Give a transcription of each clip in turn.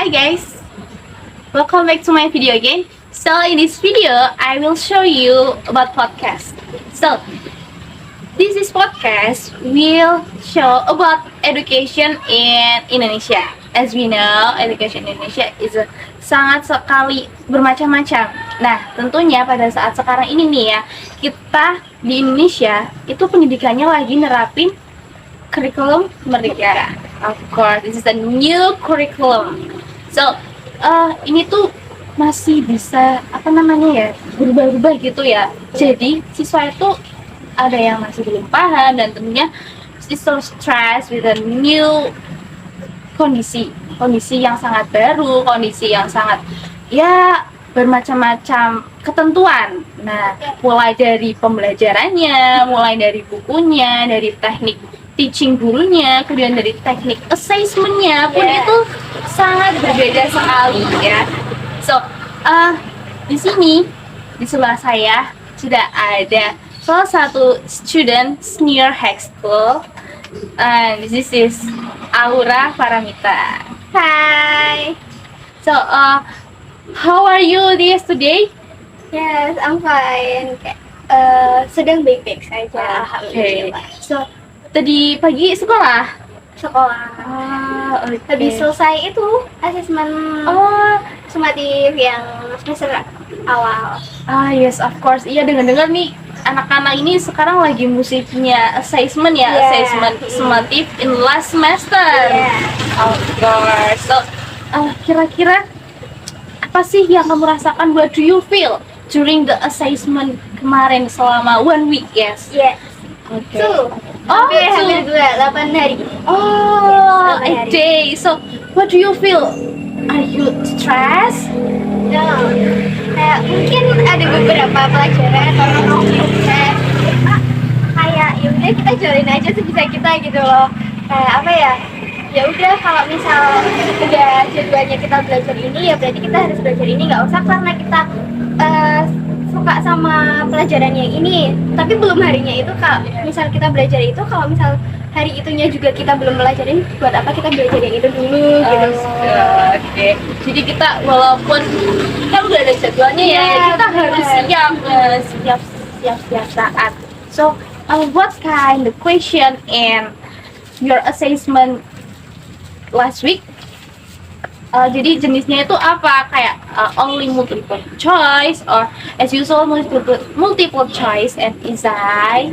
Hi guys, welcome back to my video again. So in this video, I will show you about podcast. So this podcast will show about education in Indonesia. As we know, education in Indonesia is sangat sekali bermacam-macam. Nah, tentunya pada saat sekarang ini nih ya, kita di Indonesia itu pendidikannya lagi nerapin kurikulum Merdeka. Of course, this is a new curriculum. So, ini tuh masih bisa berubah-ubah gitu ya. Jadi siswa itu ada yang masih belum paham dan tentunya still stress with a new kondisi yang sangat baru, kondisi yang sangat bermacam-macam ketentuan. Nah, mulai dari pembelajarannya, mulai dari bukunya, dari teknik teaching gurunya, kemudian dari teknik assessmentnya pun itu sangat berbeda sekali ya. So, di sini di sebelah saya sudah ada salah satu student senior high school, and this is Aura Paramita. Hi. So, how are you today? Yes, I'm fine. Sedang baik-baik saja. Okay. So, tadi pagi sekolah? Sekolah. Okay. Habis selesai itu asesmen sumatif yang semester awal. Yes, of course. Iya, dengar-dengar nih anak-anak ini sekarang lagi musiknya assessment ya, assessment sumatif in last semester. Of course. So, kira-kira apa sih yang kamu rasakan? What do you feel during the assessment kemarin selama 1 week? Yes. Okay. Hampir 8 hari. A day. So, what do you feel? Are you stressed? No. Mungkin ada beberapa pelajaran kayak yaudah kita jalanin aja sebisa kita gitu loh. Ya udah kalau misal udah jadwalnya kita belajar ini ya berarti kita harus belajar ini, nggak usah karena kita suka sama pelajaran yang ini tapi belum harinya itu kalau misal kita belajar itu, kalau misal hari itunya juga kita belum belajarin, buat apa kita belajar yang itu dulu gitu. Oke. Jadi kita walaupun kita udah ada jadwalnya kita harus siap saat. So, what kind of question in your assessment last week? Jadi jenisnya itu apa? Kayak only multiple choice or as usual multiple choice and essay?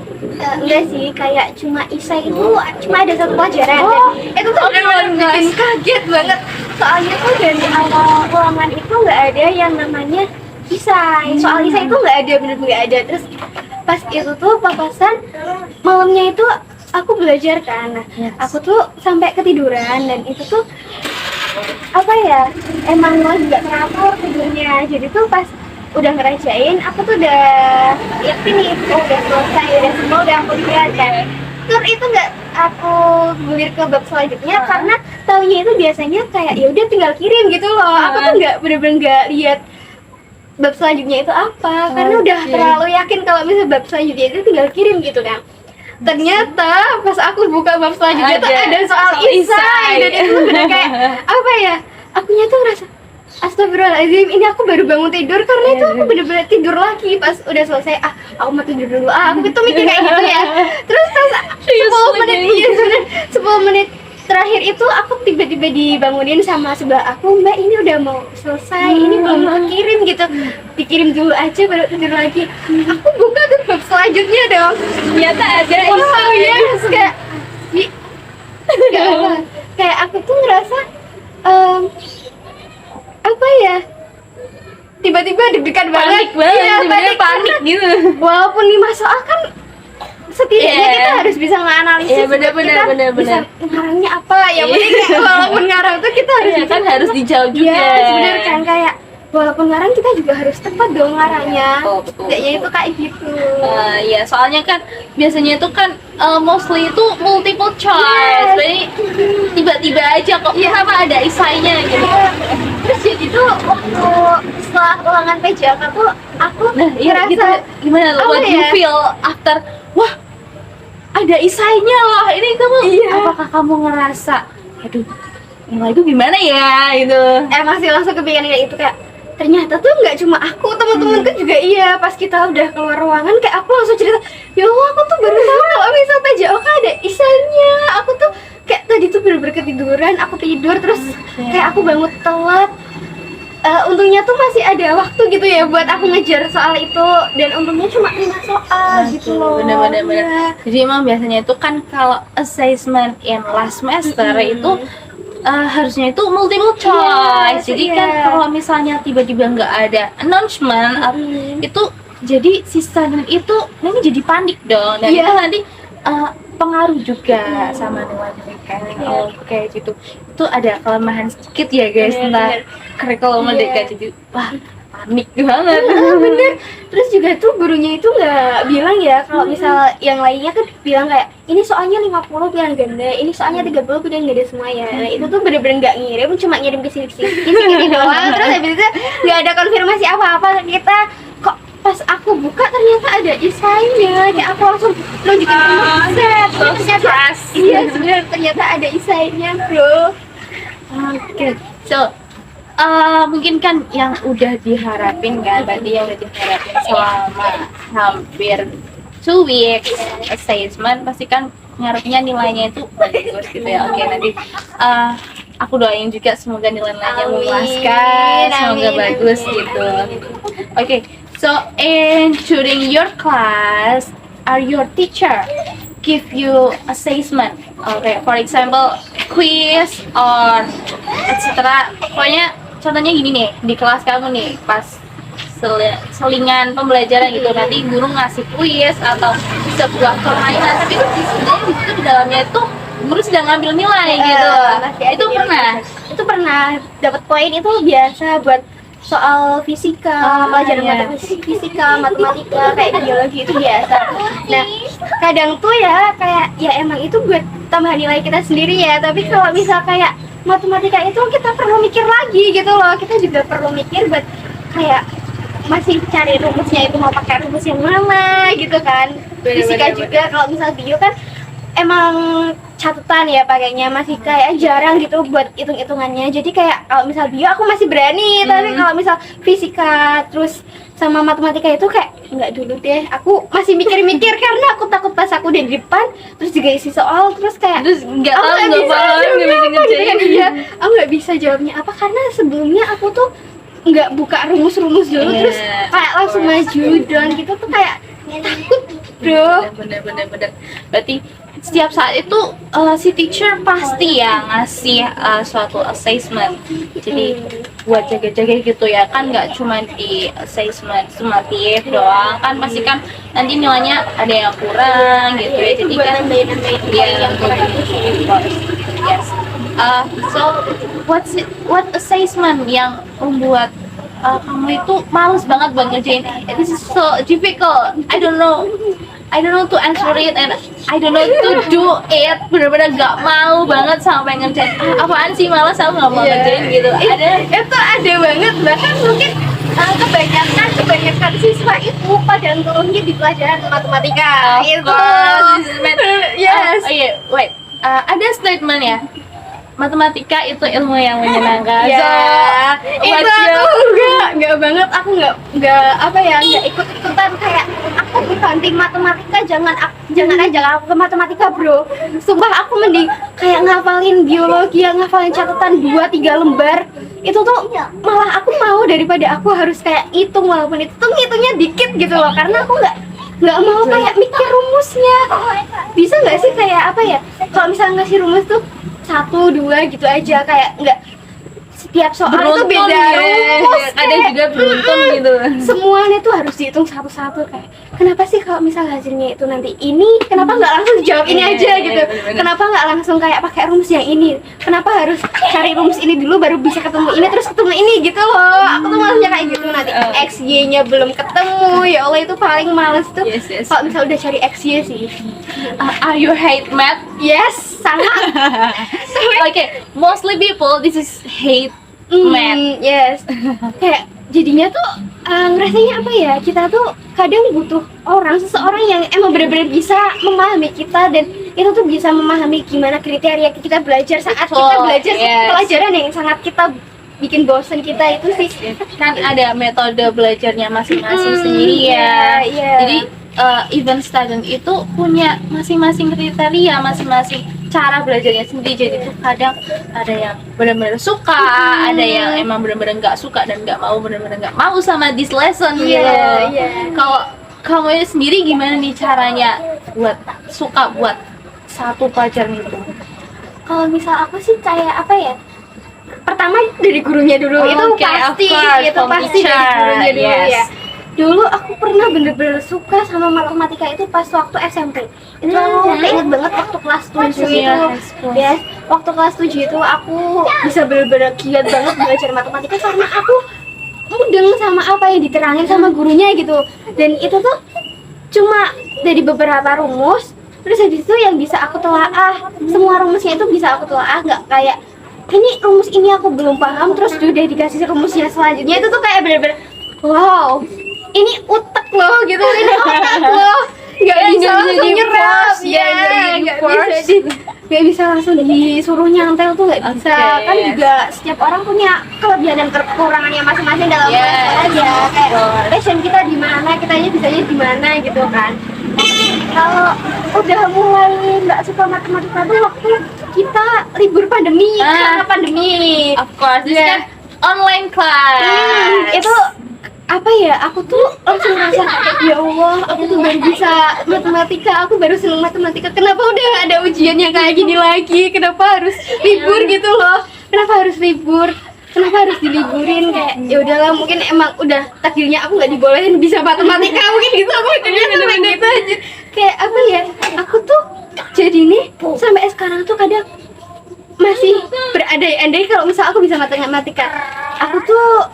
Enggak sih, kayak cuma essay itu cuma ada satu pelajaran. Itu tuh bikin kaget banget. Soalnya tuh dari awal ulangan itu nggak ada yang namanya essay. Soal essay itu nggak ada, bener nggak ada. Terus pas itu tuh papasan malamnya itu aku belajar kan. Nah, aku tuh sampai ketiduran dan itu tuh emang lagi nggak teratur tidurnya. Jadi tuh pas udah ngerajain aku tuh udah yakin nih udah selesai, udah semua udah aku lihat kan. Terus itu nggak aku gulir ke bab selanjutnya karena taunya itu biasanya kayak ya udah tinggal kirim gitu loh. Aku tuh nggak bener-bener nggak lihat bab selanjutnya itu apa karena udah terlalu yakin kalau misalnya bab selanjutnya itu tinggal kirim gitu kan. Ternyata pas aku buka bab selanjutnya tuh ada soal isai dan itu udah kayak akunya tuh ngerasa astagfirullahaladzim, ini aku baru bangun tidur karena itu aku bener-bener tidur lagi pas udah selesai. Aku mau tidur dulu, aku itu mikir kayak gitu ya. Terus pas 10 menit terakhir itu aku tiba-tiba dibangunin sama sebelah aku, Mbak ini udah mau selesai, ini belum dikirim gitu, dikirim dulu aja baru tidur lagi. Aku buka tuh bab selanjutnya dong, ternyata ada kayak aku tuh ngerasa tiba-tiba deg-degan banget. Panik gitu. Walaupun 5 soal kan setidaknya kita harus bisa nganalisis. Bener. Bisa ngarangnya apa ya, penting kayak walaupun ngarang tuh kita harus kan harus dijawab juga. Bener kan, kayak walaupun ngarang kita juga harus tepat dong ngarangnya. Setidaknya itu kayak gitu. Soalnya kan biasanya itu kan mostly itu multiple choice. Jadi tiba-tiba aja kok kenapa ada isainya gitu. Terus jadi tuh waktu setelah ulangan PJK tuh aku ngerasa gitu. Gimana what you feel after ada isainya loh ini kamu? Apakah kamu ngerasa aduh nilai itu gimana ya gitu. Emang sih langsung kepikiran kayak itu, kayak ternyata tuh nggak cuma aku, teman-temanku juga iya. Pas kita udah keluar ruangan kayak aku langsung cerita, ya Allah aku tuh baru tahu kalau misal PJOK ada isanya. Aku tuh kayak tadi tuh bener-bener ketiduran, aku tidur terus kayak aku bangun telat. Untungnya tuh masih ada waktu gitu ya buat aku ngejar soal itu, dan untungnya cuma 5 soal gitu loh. Bener. Iya. Jadi emang biasanya itu kan kalau assessment in last semester itu harusnya itu multiple choice. Jadi iya. kan kalau misalnya tiba-tiba nggak ada announcement itu jadi si student itu nanti jadi panik dong, dan Iya. itu nanti pengaruh juga sama nilai mereka. Oke gitu. Itu ada kelemahan sedikit ya guys tentang kurikulum mereka, jadi wah panik banget. Bener. Terus juga tuh gurunya itu nggak bilang ya kalau misal yang lainnya kan bilang kayak ini soalnya 50 pilihan ganda, ini soalnya 30 pilihan ganda semua ya. Nah itu tuh bener-bener nggak ngirim, cuma ngirim ke sini doang. Terus habis itu nggak ada konfirmasi apa-apa. Kita kok pas aku buka ternyata ada isainya, kayak aku langsung nunjukin set. Ternyata iya sebenarnya ternyata ada isainya bro. Oke, so mungkin kan yang udah diharapin kan, berarti yang udah diharapin selama hampir 2 weeks assessment, pasti kan ngarepnya nilainya itu bagus gitu ya. Oke, nanti aku doain juga semoga nilai-nilainya Amin. memuaskan, semoga Amin, bagus amin. gitu. Oke, so during your class, are your teacher give you assessment? Okay, for example, quiz or etc. Pokoknya contohnya gini nih, di kelas kamu nih pas selingan pembelajaran gitu, nanti guru ngasih quiz atau sebuah permainan, tapi itu sebenarnya di situ di dalamnya itu guru sedang ngambil nilai gitu. Itu pernah? Itu pernah dapat poin, itu biasa buat soal fisika, pelajaran fisika, matematika, kayak biologi itu biasa. Nah, kadang tuh ya kayak ya emang itu buat tambahan nilai kita sendiri ya, tapi kalau misal kayak matematika itu kita perlu mikir lagi gitu loh. Kita juga perlu mikir buat kayak masih cari rumusnya itu mau pakai rumus yang mana gitu kan. Fisika juga kalau misal bio kan emang catatan ya pakainya, masih kayak jarang gitu buat hitung-hitungannya. Jadi kayak kalau misal bio aku masih berani, tapi kalau misal fisika terus sama matematika itu kayak nggak dulu deh. Aku masih mikir-mikir karena aku takut pas aku di depan terus juga isi soal terus kayak nggak aku tahu, nggak nggak bisa paham, nggak jawabnya bisa apa gitu ngerjain. kan. Iya, aku nggak bisa jawabnya apa karena sebelumnya aku tuh nggak buka rumus-rumus dulu, terus kayak langsung maju down gitu tuh kayak takut bro. Bener. Berarti setiap saat itu si teacher pasti ya ngasih suatu assessment. Jadi buat jaga-jaga gitu ya kan, nggak cuma di assessment summatif doang kan, pasti kan nanti nilainya ada yang kurang gitu ya. Jadi kan dia yang kurang yes. So what assessment yang membuat kamu itu males banget buat ngerjain? This is so difficult. I don't know to answer it and I don't know to do it. Bener-bener gak mau banget sampai ngerjain. Apaan sih, malas aku gak mau ngerjain gitu. Itu ada banget, bahkan mungkin kebanyakan siswa itu pada turunnya di pelajaran matematika. Yes. Oh iya, wait. Ada statement ya. Matematika itu ilmu yang menyenangkan. Ya, itu aku enggak banget, aku enggak ikut-ikutan kayak aku bukan tim matematika, jangan ajak aku ke matematika bro. Sumpah aku mending kayak ngafalin biologi, yang ngafalin catatan 2-3 lembar. Itu tuh malah aku mau daripada aku harus kayak hitung, walaupun itu tuh ngitungnya dikit gitu loh, karena aku nggak mau kayak mikir rumusnya. Bisa nggak sih kayak apa ya, kalau misalnya ngasih rumus tuh 1-2 gitu aja, kayak nggak setiap soal itu beda rumus, kadang juga beruntun gitu. Semuanya tuh harus dihitung satu-satu. Kayak kenapa sih kalau misal hasilnya itu nanti ini, kenapa nggak langsung jawab ini aja gitu? Kenapa nggak langsung kayak pakai rumus yang ini? Kenapa harus cari rumus ini dulu baru bisa ketemu ini terus ketemu ini gitu loh? Aku tuh malesnya kayak gitu, nanti XY-nya belum ketemu. Ya Allah, itu paling males tuh. Kalau misal udah cari XY sih. Are you hate math? Yes, sangat. Okay, mostly people this is hate math. Yes. Kayak jadinya tuh ngerasanya apa ya, kita tuh kadang butuh seseorang yang emang benar-benar bisa memahami kita dan itu tuh bisa memahami gimana kriteria kita belajar saat kita Betul, belajar yes. pelajaran yang sangat kita bikin bosen kita itu sih. Kan ada metode belajarnya masing-masing sendiri iya, ya. iya. Jadi even student itu punya masing-masing kriteria, masing-masing cara belajarnya sendiri. Jadi tuh kadang ada yang benar-benar suka, ada yang emang benar-benar nggak suka dan benar-benar nggak mau sama this lesson Iya, gitu. iya. Kalau kamu sendiri gimana nih caranya buat suka buat satu pelajaran itu? Kalau misal aku sih kayak apa ya? Pertama dari gurunya dulu, itu Oke, pasti, of course, itu from pasti dari teacher, gurunya dulu yes. ya. Dulu aku pernah bener-bener suka sama matematika itu pas waktu SMP. Itu aku inget banget waktu kelas 7 itu. Yes, waktu kelas 7 itu aku bisa bener-bener giat banget belajar matematika karena aku mudeng sama apa yang diterangin sama gurunya gitu. Dan itu tuh cuma dari beberapa rumus, terus habis itu yang bisa aku telaah. Semua rumusnya itu bisa aku telaah, nggak kayak ini rumus ini aku belum paham terus udah dikasih rumusnya selanjutnya. Itu tuh kayak bener-bener wow, ini utek loh gitu, ini otak loh, nggak bisa langsung nyerap ya, nggak bisa langsung disuruh nyantel tuh nggak bisa. Okay, Kan yes. juga setiap orang punya kelebihan dan kekurangannya masing-masing dalam Yes, aja, kayak betul. passion kita di mana, kitanya bisanya di mana gitu kan. Kalau udah mulai nggak suka matematika tuh waktu kita libur pandemi, karena pandemi. Of course, this Yeah. kan online class. Itu apa ya, aku tuh langsung ngerasa ya Allah, aku tuh baru bisa matematika, aku baru seneng matematika, kenapa udah ada ujiannya kayak gini lagi, kenapa harus libur gitu loh, kenapa harus libur, kenapa harus diliburin, kayak ya udahlah, mungkin emang udah takdirnya aku nggak dibolehin bisa matematika, mungkin gitu, aku jadinya sampai gitu aja. Kayak apa ya, aku tuh jadi nih sampai sekarang tuh kadang masih berandai-andai kalau misal aku bisa matematika. Aku tuh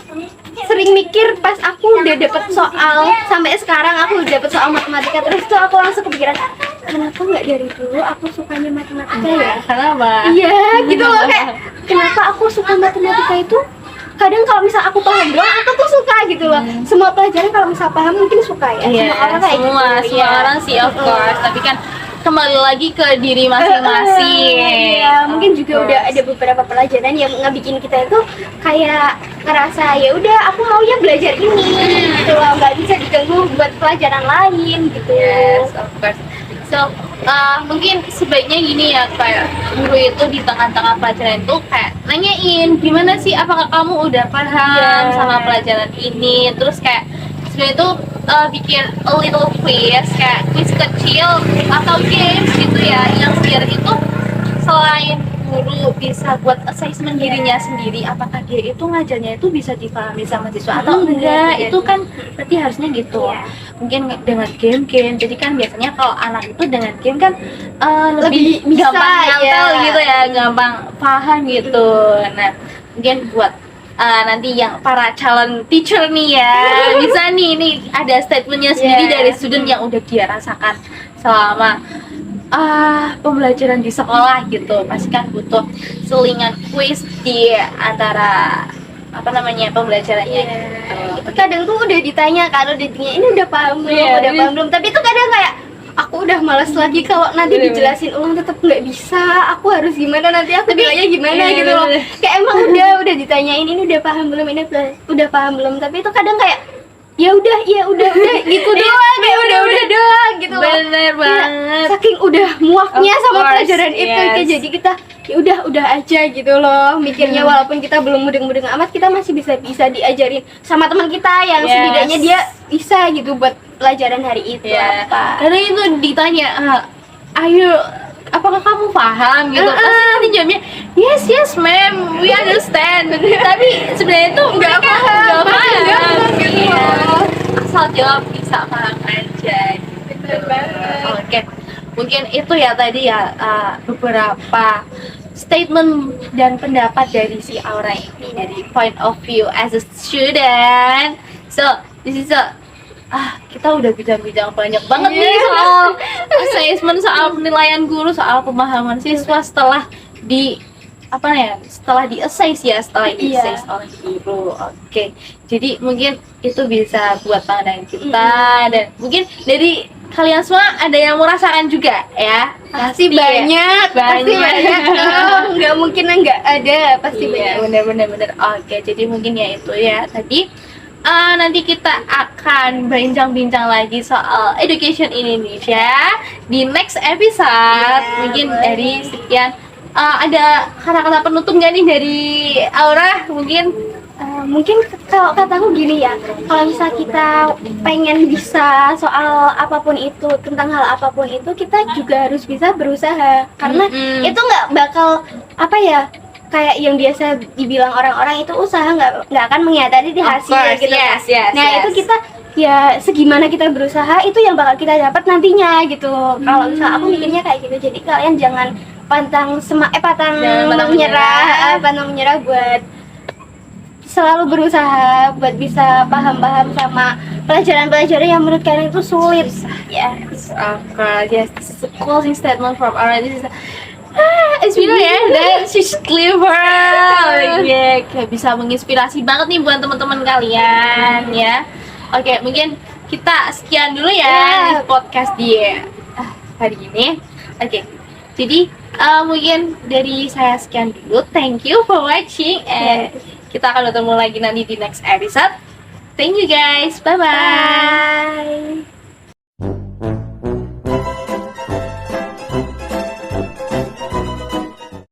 sering mikir pas aku udah dapet soal, sampai sekarang aku udah dapet soal matematika, terus tuh aku langsung kepikiran, kenapa nggak dari dulu aku sukanya matematika ya? Kenapa? Iya gitu loh, kayak kenapa aku suka matematika itu kadang kalau misal aku paham doang aku tuh suka gitu loh. Semua pelajaran kalau misal paham mungkin suka ya, Iya, semua orang kayak semua gitu. Iya. orang sih of course, tapi kan kembali lagi ke diri masing-masing. Iya, mungkin juga udah ada beberapa pelajaran yang ngebikin kita itu kayak ngerasa ya udah aku maunya belajar ini gitu loh, nggak bisa diganggu buat pelajaran lain gitu. Yes, of course. So, mungkin sebaiknya gini ya, kayak guru itu di tengah-tengah pelajaran itu kayak nanyain gimana sih, apakah kamu udah paham Iya. sama pelajaran ini, terus kayak sebenarnya itu bikin a little quiz, kayak quiz kecil atau games gitu ya, yang biar itu selain guru bisa buat assessment dirinya sendiri, apakah dia itu ngajarnya itu bisa dipahami sama siswa atau enggak, itu kan berarti harusnya gitu. Iya. Mungkin dengan game-game, jadi kan biasanya kalau anak itu dengan game kan Lebih lebih bisa, gampang nyantel ya. gitu ya, gampang paham gitu. Nah, mungkin buat nanti yang para calon teacher nih ya, bisa nih ada statementnya sendiri Yeah. dari student yang udah dia rasakan selama pembelajaran di sekolah gitu. Pasti kan butuh selingan quiz di antara apa namanya pembelajarannya gitu. Itu kadang tuh udah ditanya kan, udah ditanya ini udah paham belum, Iya, udah ini- paham belum, tapi itu kadang kayak aku udah malas lagi kalau nanti Bener-bener. dijelasin ulang tetap nggak bisa, aku harus gimana, nanti aku bilangnya gimana iya, gitu loh. bener-bener. Kayak emang udah ditanyain ini udah paham belum, ini udah paham belum, tapi itu kadang kayak ya udah gitu doang, kayak udah doang gitu loh. Bener Kayak banget. saking udah muaknya Of sama course, pelajaran itu, yes. kayak jadi kita ya udah aja gitu loh mikirnya, walaupun kita belum mudeng-mudeng amat, kita masih bisa diajarin sama teman kita yang Yes. setidaknya dia bisa gitu buat pelajaran hari itu Ya, apa. karena itu ditanya, ayo apakah kamu paham gitu, pasti nanti jawabnya yes ma'am, we understand, tapi sebenarnya itu Nggak mereka paham, nggak masih nggak paham paham gitu iya. loh. Asal jawab bisa paham aja gitu. Bener banget. Oke, mungkin itu ya tadi ya beberapa statement dan pendapat dari si Aura ini dari point of view as a student. So this is a kita udah bincang-bincang banyak banget nih soal assessment, soal penilaian guru, soal pemahaman siswa setelah di apa ya, setelah di-assess ya, setelah Iya. di-assess oleh guru. Oke, jadi mungkin itu bisa buat pandangan kita, dan mungkin dari kalian semua ada yang merasakan juga ya. Pasti ya. banyak, pasti banyak dong. Nggak mungkin nggak ada, pasti Iya, banyak. bener. Oke, jadi mungkin ya itu ya tadi. Nanti kita akan berbincang-bincang lagi soal education in Indonesia di next episode. Iya, Mungkin boleh. dari sekian, ada kata-kata penutup nggak nih dari Aura? Mungkin Mungkin kalau kataku gini ya, kalau misal kita pengen bisa soal apapun itu, tentang hal apapun itu, kita juga harus bisa berusaha, karena Mm-mm. itu nggak bakal apa ya, kayak yang biasa dibilang orang-orang itu usaha nggak akan mengkhianati di Of hasil course, gitu kan. yes, Nah yes. itu kita ya segimana kita berusaha itu yang bakal kita dapat nantinya gitu. Kalau misal aku mikirnya kayak gitu, jadi kalian jangan pantang Jangan pantang menyerah buat selalu berusaha buat bisa paham-paham sama pelajaran-pelajaran yang menurut kalian itu sulit ya. Of course, yes. This is a closing statement from Aura. This is it's bener ya, dan she's clever. Yeah, kayak bisa menginspirasi banget nih buat teman-teman kalian ya. Oke, mungkin kita sekian dulu ya di podcast dia hari ini. Oke, jadi mungkin dari saya sekian dulu. Thank you for watching, and kita akan bertemu lagi nanti di next episode. Thank you guys, bye bye. Bye.